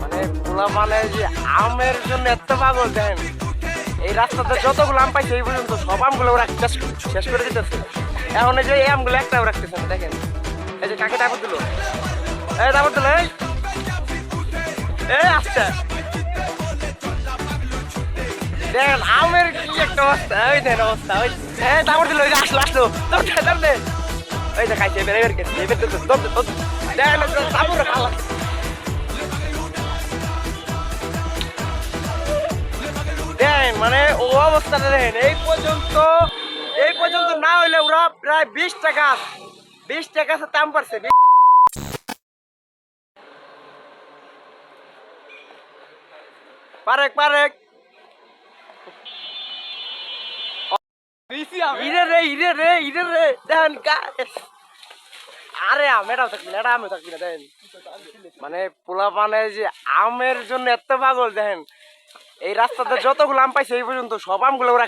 মানে পোলা মানে যে আমের জন্য এত পাগল দেন এই রাস্তাতে যতগুলো আম পাইছে এই পর্যন্ত সব আমগুলো ওরা শেষ করে দিতেছে। এখন এই যে এই আমগুলো একটাও রাখতেছে না। দেখেন এই যে কাকে দাপট দিল, এই দাপট দিল, এই আসছে দেখেন আমের কি একটা অবস্থা। ওই দেন অবস্থা, ওই দাপট দিল, ওই যে আসলো আসলো ওই যে খাইছে এবার এবার গেছে এবার দেখেন সাবুর খালা দেখেন মানে ও অবস্থাটা দেখেন। এই পর্যন্ত না হইলে ওরা প্রায় 20টা গাছ দাম পারছে। পারেক আরে আমেরাও থাকবি না, আমে থাকবি না। দেখেন মানে পোলা মানে যে আমের জন্য এত পাগল দেখেন এই রাস্তাতে যতগুলো আম পাইছে এই পর্যন্ত সব আমগুলো ওরা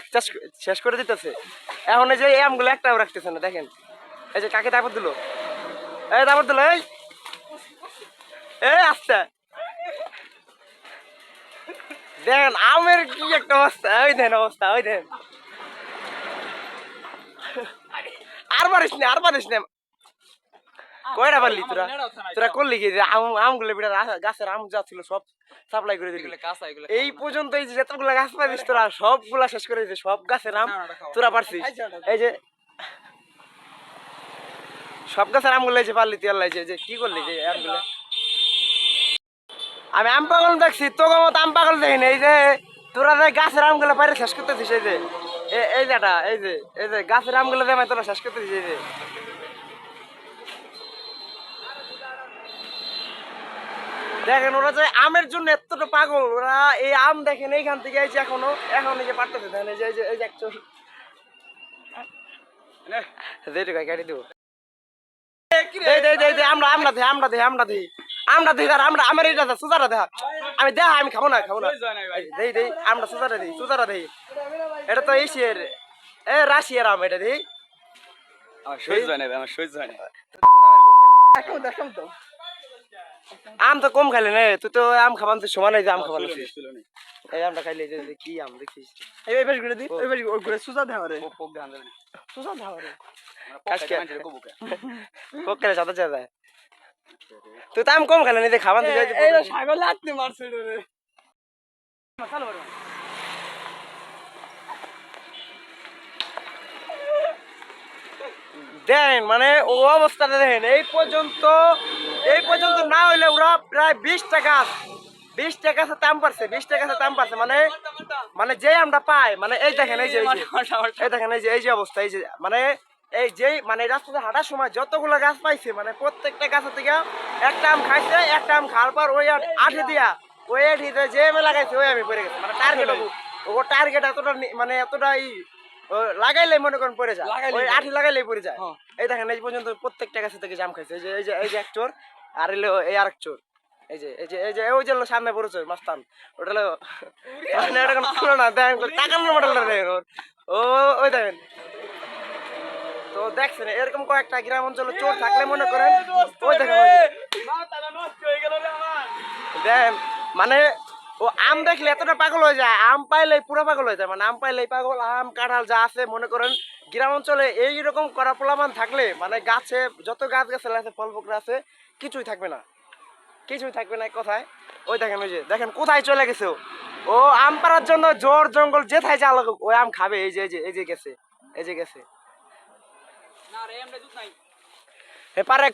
শেষ করে দিতেছে। এখন এই যে এই আমগুলো একটাও রাখতেছে না। দেখেন এই যে কাকে দাপট দিল, এই দাপট দিল, এই আসছে দেখেন আমের কি একটা অবস্থা। ওই দেন অবস্থা, ওই দেন আর পারিস না কয়টা পারলি তোরা করলি কি আমগুলো গাছের আম যা ছিল সব সাপ্লাই করে দিলি। এই পর্যন্ত এই যে যতগুলা গাছ পাইছিস তোরা সবগুলা শেষ করে দিছিস, সব গাছের আম তোরা পারছিস। এই যে সব গাছের আমগুলো যে পারলি তুই আল্লাহ যে কি করলি যে আমগুলো। আমি আম পাগল দেখছি, তোকে মতো আম পাগল দেখিনি। এই যে তোরা যে গাছের আমগুলো পারে শেষ করতেছিস, এই যে এই যে গাছের আমগুলো দেয় তোরা শেষ করতেছিস। এই যে দেখেন ওরা যে আমের জন্য এতটা পাগল, ওরা এই আম দেখেন এইখান থেকে এই যে এখন এই যে পারতেছে দেখেন এই যে একচোর গাড়ি দেবো আমরা আমার এটা সুজারা দেখা আমি দেখা আমি খাবো না আমরা সুজারা দেই এটা তো এশিয়ার রাশিয়ার আম এটা দেই আম তো কম খাইলে না তুই তো আম খাবান তো সমান যে আম খাবান এই আমটা খাইলে কি আম দেখছিস এই বেশ ঘুরে দিই ওই বেশ ঘুরে সুজা দেওয়া রে সুজা দেওয়া রে কোকেলে সাদা চাদা তুই তো আম কম খাইলে না খাবান তো এই ছাগল লাগতে মারছে রে মশলা বড় দেখেন মানে ও অবস্থাটা দেখেন। এই পর্যন্ত না হইলে ওরা প্রায় 20টা গাছ দাম পারছে। 20টা গাছের দাম পারছে মানে যে আমরা পাই মানে এই দেখেন এই দেখেন এই যে অবস্থা। এই যে মানে এই যে মানে রাস্তাতে হাঁটার সময় যতগুলো গাছ পাইছে মানে প্রত্যেকটা গাছের থেকে একটা আম খাইছে, একটা আম খাওয়ার পর ওই আঠি দিয়া ওই আঠিতে যে আমি লাগাইছে ওই আমি পড়ে গেছে। মানে টার্গেট এতটা মানে এতটাই লাগাইলে মনে করেন পড়ে যায়, ওই আঠি লাগাইলেই পড়ে যায়। এই দেখেন এই পর্যন্ত প্রত্যেকটা গাছের থেকে জাম খাইছে। এই যে এক চোর আর এলো এই আরেক চোর। এই যে ওই যে সামনে পড়েছে মাস্তান ওটা হলো মানে এটা কোনো ছিল না। দেখেন টাকার মডেলটা দেখেন ও ওই দেখেন তো দেখছেন এরকম কয়েকটা গ্রাম অঞ্চলে চোর থাকলে মনে করেন ওই দেখেন দেখেন মানে ও আম দেখলে এতটা পাগল হয়ে যায়, আম পাইলেই পুরো পাগল হয়ে যায়। মানে আম পাইলেই পাগল, আম কাঁঠাল যা আছে মনে করেন গ্রাম অঞ্চলে এইরকম করা পোলামান থাকলে মানে গাছে যত গাছ আছে ফল ফকরা আছে কিছুই থাকবে না কোথায়। ওই দেখেন ওই যে দেখেন কোথায় চলে গেছে ও আম পাড়ার জন্য জোর জঙ্গল যেথায় যা লাগুক ওই আম খাবে। এই যে গেছে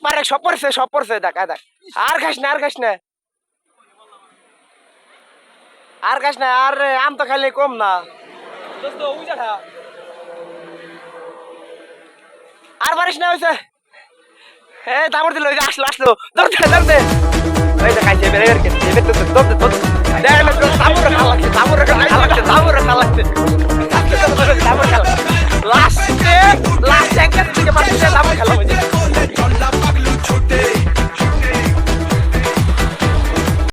পারে সব পড়ছে দেখ আর খাস না আর আম তো খাইলে কম না আর পারিস না হয়েছে দামর দিল আসলো দৌড় দে খাইছে